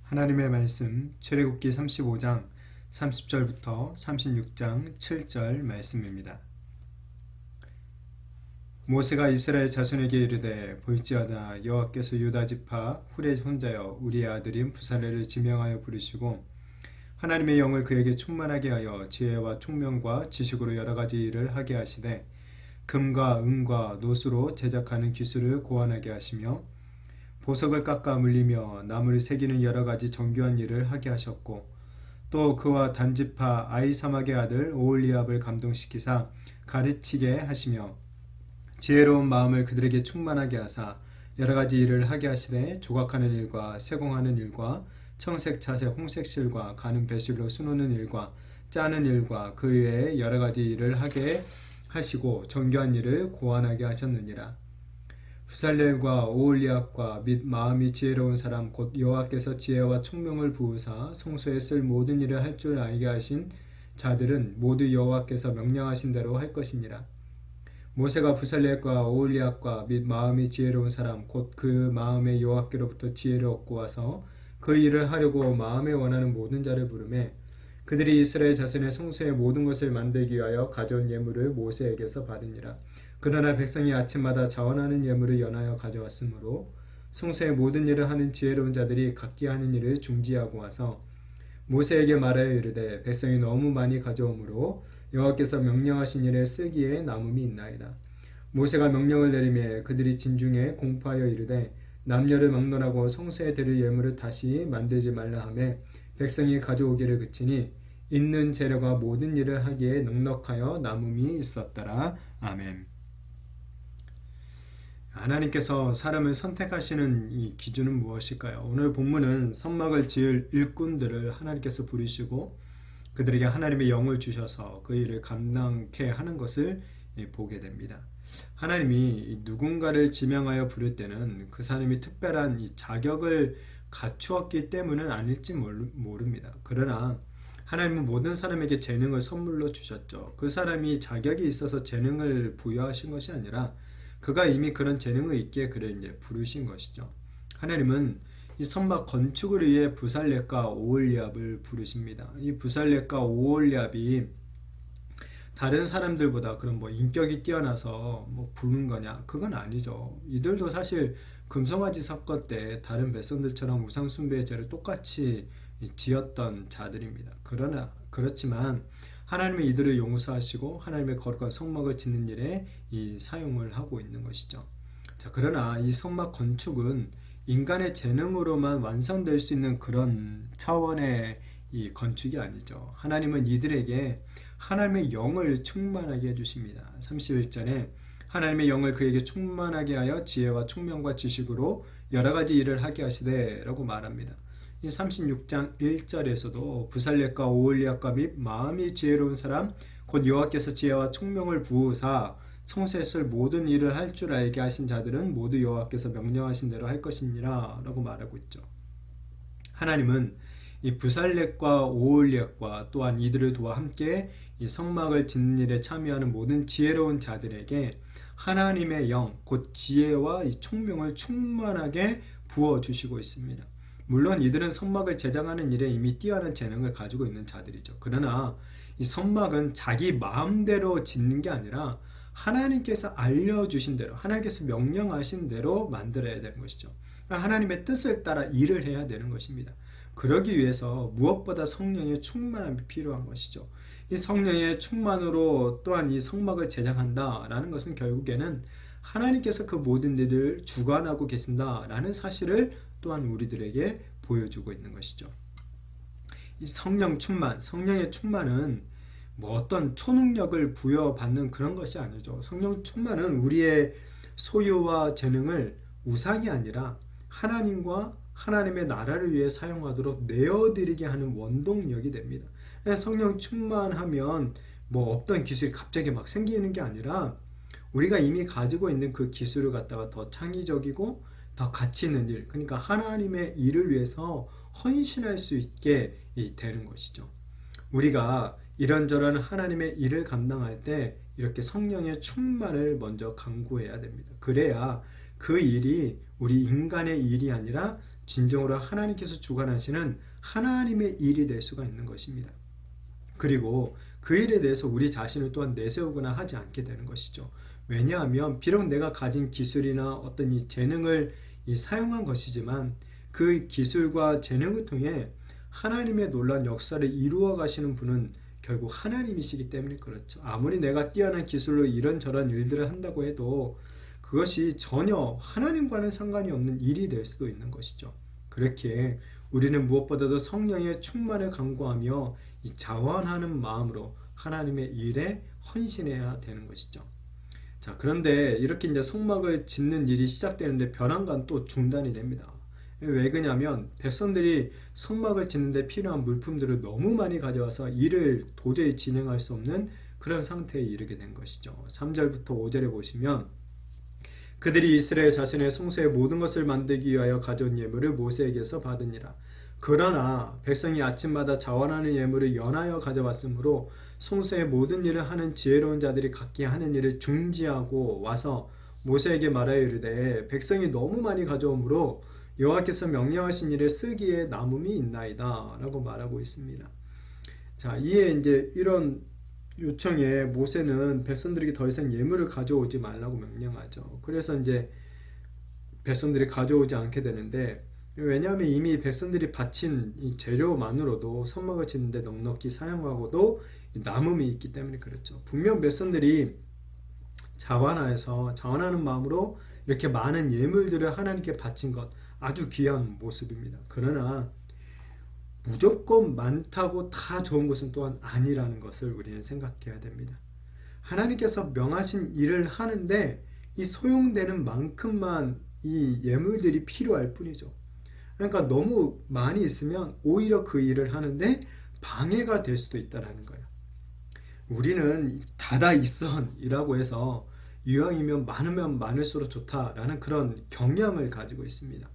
하나님의 말씀 출애굽기 35장 30절부터 36장 7절 말씀입니다. 모세가 이스라엘 자손에게 이르되 볼지어다 여호와께서 유다 지파 훌의 손자여 우리의 아들인 부살레를 지명하여 부르시고 하나님의 영을 그에게 충만하게 하여 지혜와 총명과 지식으로 여러 가지 일을 하게 하시되 금과 은과 노수로 제작하는 기술을 고안하게 하시며 보석을 깎아 물리며 나무를 새기는 여러 가지 정교한 일을 하게 하셨고 또 그와 단지파 아히사막의 아들 오홀리압을 감동시키사 가르치게 하시며 지혜로운 마음을 그들에게 충만하게 하사 여러 가지 일을 하게 하시되 조각하는 일과 세공하는 일과 청색, 차색, 홍색 실과 가는 배실로 수놓는 일과 짜는 일과 그 외에 여러 가지 일을 하게 하시고 정교한 일을 고안하게 하셨느니라. 부살렐과 오홀리압과 및 마음이 지혜로운 사람 곧 여호와께서 지혜와 총명을 부으사 성소에 쓸 모든 일을 할 줄 알게 하신 자들은 모두 여호와께서 명령하신 대로 할 것이니라. 모세가 부살렐과 오홀리압과 및 마음이 지혜로운 사람 곧 그 마음에 여호와께로부터 지혜를 얻고 와서 그 일을 하려고 마음에 원하는 모든 자를 부르매 그들이 이스라엘 자손의 성소의 모든 것을 만들기 위하여 가져온 예물을 모세에게서 받으니라. 그러나 백성이 아침마다 자원하는 예물을 연하여 가져왔으므로 성소의 모든 일을 하는 지혜로운 자들이 각기 하는 일을 중지하고 와서 모세에게 말하여 이르되 백성이 너무 많이 가져오므로 여호와께서 명령하신 일에 쓰기에 남음이 있나이다. 모세가 명령을 내리매 그들이 진중에 공포하여 이르되 남녀를 막론하고 성소에 드릴 예물을 다시 만들지 말라 하며 백성이 가져오기를 그치니 있는 재료가 모든 일을 하기에 넉넉하여 남음이 있었더라. 아멘. 하나님께서 사람을 선택하시는 이 기준은 무엇일까요? 오늘 본문은 성막을 지을 일꾼들을 하나님께서 부르시고 그들에게 하나님의 영을 주셔서 그 일을 감당케 하는 것을 보게 됩니다. 하나님이 누군가를 지명하여 부를 때는 그 사람이 특별한 이 자격을 갖추었기 때문은 아닐지 모릅니다. 그러나 하나님은 모든 사람에게 재능을 선물로 주셨죠. 그 사람이 자격이 있어서 재능을 부여하신 것이 아니라 그가 이미 그런 재능이 있기에 그를 이제 부르신 것이죠. 하나님은 이 성막 건축을 위해 부살렛과 오홀리압을 부르십니다. 이 부살렛과 오홀리압이 다른 사람들보다 그런 인격이 뛰어나서 부른 거냐? 그건 아니죠. 이들도 사실 금송아지 사건 때 다른 백성들처럼 우상 숭배의 죄를 똑같이 지었던 자들입니다. 그렇지만 하나님이 이들을 용서하시고 하나님의 거룩한 성막을 짓는 일에 사용을 하고 있는 것이죠. 자, 그러나 이 성막 건축은 인간의 재능으로만 완성될 수 있는 그런 차원의 이 건축이 아니죠. 하나님은 이들에게 하나님의 영을 충만하게 해주십니다. 31절에 하나님의 영을 그에게 충만하게 하여 지혜와 총명과 지식으로 여러 가지 일을 하게 하시되 라고 말합니다. 이 36장 1절에서도 부살렛과 오홀리압과 및 마음이 지혜로운 사람 곧 여호와께서 지혜와 총명을 부으사 성소에 쓸 모든 일을 할 줄 알게 하신 자들은 모두 여호와께서 명령하신 대로 할 것이니라 라고 말하고 있죠. 하나님은 이 부살렛과 오홀리압과 또한 이들을 도와 함께 이 성막을 짓는 일에 참여하는 모든 지혜로운 자들에게 하나님의 영, 곧 지혜와 이 총명을 충만하게 부어주시고 있습니다. 물론 이들은 성막을 제작하는 일에 이미 뛰어난 재능을 가지고 있는 자들이죠. 그러나 이 성막은 자기 마음대로 짓는 게 아니라 하나님께서 알려주신 대로, 하나님께서 명령하신 대로 만들어야 되는 것이죠. 하나님의 뜻을 따라 일을 해야 되는 것입니다. 그러기 위해서 무엇보다 성령의 충만함이 필요한 것이죠. 이 성령의 충만으로 또한 이 성막을 제작한다라는 것은 결국에는 하나님께서 그 모든 일을 주관하고 계신다라는 사실을 또한 우리들에게 보여주고 있는 것이죠. 이 성령의 충만은 어떤 초능력을 부여받는 그런 것이 아니죠. 성령 충만은 우리의 소유와 재능을 우상이 아니라 하나님과 하나님의 나라를 위해 사용하도록 내어드리게 하는 원동력이 됩니다. 성령 충만하면 어떤 기술이 갑자기 막 생기는 게 아니라 우리가 이미 가지고 있는 그 기술을 갖다가 더 창의적이고 더 가치 있는 일, 그러니까 하나님의 일을 위해서 헌신할 수 있게 되는 것이죠. 우리가 이런저런 하나님의 일을 감당할 때 이렇게 성령의 충만을 먼저 강구해야 됩니다. 그래야 그 일이 우리 인간의 일이 아니라 진정으로 하나님께서 주관하시는 하나님의 일이 될 수가 있는 것입니다. 그리고 그 일에 대해서 우리 자신을 또한 내세우거나 하지 않게 되는 것이죠. 왜냐하면 비록 내가 가진 기술이나 어떤 이 재능을 사용한 것이지만 그 기술과 재능을 통해 하나님의 놀라운 역사를 이루어 가시는 분은 결국 하나님이시기 때문에 그렇죠. 아무리 내가 뛰어난 기술로 이런저런 일들을 한다고 해도 그것이 전혀 하나님과는 상관이 없는 일이 될 수도 있는 것이죠. 그렇게 우리는 무엇보다도 성령의 충만을 간구하며 이 자원하는 마음으로 하나님의 일에 헌신해야 되는 것이죠. 자, 그런데 이렇게 이제 성막을 짓는 일이 시작되는데 벼랑간 또 중단이 됩니다. 왜 그러냐면 백성들이 성막을 짓는데 필요한 물품들을 너무 많이 가져와서 일을 도저히 진행할 수 없는 그런 상태에 이르게 된 것이죠. 3절부터 5절에 보시면 그들이 이스라엘 자신의 성소의 모든 것을 만들기 위하여 가져온 예물을 모세에게서 받으니라. 그러나 백성이 아침마다 자원하는 예물을 연하여 가져왔으므로 성소의 모든 일을 하는 지혜로운 자들이 각기 하는 일을 중지하고 와서 모세에게 말하여 이르되 백성이 너무 많이 가져오므로 여호와께서 명령하신 일에 쓰기에 남음이 있나이다 라고 말하고 있습니다. 자, 이에 이제 이런 요청에 모세는 백성들에게 더 이상 예물을 가져오지 말라고 명령하죠. 그래서 이제 백성들이 가져오지 않게 되는데, 왜냐하면 이미 백성들이 바친 이 재료만으로도 성막을 짓는데 넉넉히 사용하고도 남음이 있기 때문에 그렇죠. 분명 백성들이 자원하는 마음으로 이렇게 많은 예물들을 하나님께 바친 것 아주 귀한 모습입니다. 그러나 무조건 많다고 다 좋은 것은 또한 아니라는 것을 우리는 생각해야 됩니다. 하나님께서 명하신 일을 하는데 이 소용되는 만큼만 이 예물들이 필요할 뿐이죠. 그러니까 너무 많이 있으면 오히려 그 일을 하는데 방해가 될 수도 있다는 거예요. 우리는 다다 있선이라고 해서 이왕이면 많으면 많을수록 좋다라는 그런 경향을 가지고 있습니다.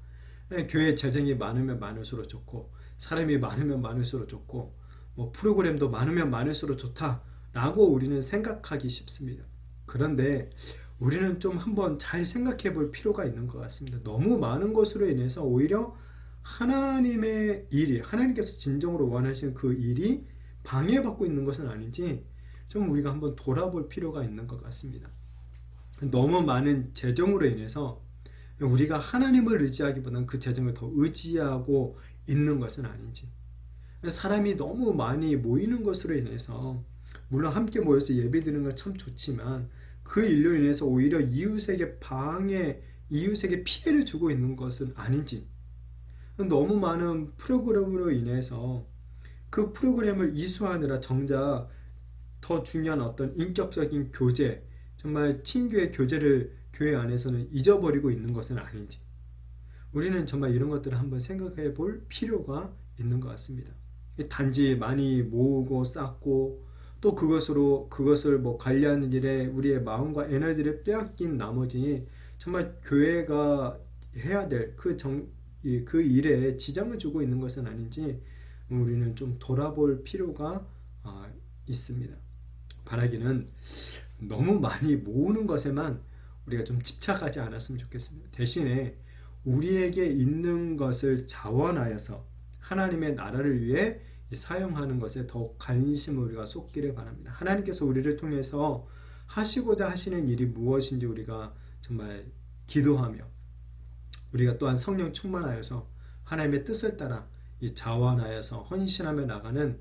교회 재정이 많으면 많을수록 좋고 사람이 많으면 많을수록 좋고 뭐 프로그램도 많으면 많을수록 좋다라고 우리는 생각하기 쉽습니다. 그런데 우리는 좀 한번 잘 생각해 볼 필요가 있는 것 같습니다. 너무 많은 것으로 인해서 오히려 하나님의 일이, 하나님께서 진정으로 원하시는 그 일이 방해받고 있는 것은 아닌지 좀 우리가 한번 돌아볼 필요가 있는 것 같습니다. 너무 많은 재정으로 인해서 우리가 하나님을 의지하기보다는 그 재정을 더 의지하고 있는 것은 아닌지, 사람이 너무 많이 모이는 것으로 인해서 물론 함께 모여서 예배드리는 건 참 좋지만 그 일로 인해서 오히려 이웃에게 피해를 주고 있는 것은 아닌지, 너무 많은 프로그램으로 인해서 그 프로그램을 이수하느라 정작 더 중요한 어떤 인격적인 교제, 정말 친교의 교제를 교회 안에서는 잊어버리고 있는 것은 아닌지, 우리는 정말 이런 것들을 한번 생각해 볼 필요가 있는 것 같습니다. 단지 많이 모으고 쌓고 또 그것을 뭐 관리하는 일에 우리의 마음과 에너지를 빼앗긴 나머지 정말 교회가 해야 될 그 일에 지장을 주고 있는 것은 아닌지 우리는 좀 돌아볼 필요가 있습니다. 바라기는 너무 많이 모으는 것에만 우리가 좀 집착하지 않았으면 좋겠습니다. 대신에 우리에게 있는 것을 자원하여서 하나님의 나라를 위해 사용하는 것에 더욱 관심을 우리가 쏟기를 바랍니다. 하나님께서 우리를 통해서 하시고자 하시는 일이 무엇인지 우리가 정말 기도하며 우리가 또한 성령 충만하여서 하나님의 뜻을 따라 자원하여서 헌신하며 나가는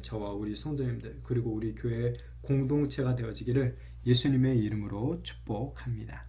저와 우리 성도님들 그리고 우리 교회 공동체가 되어지기를 예수님의 이름으로 축복합니다.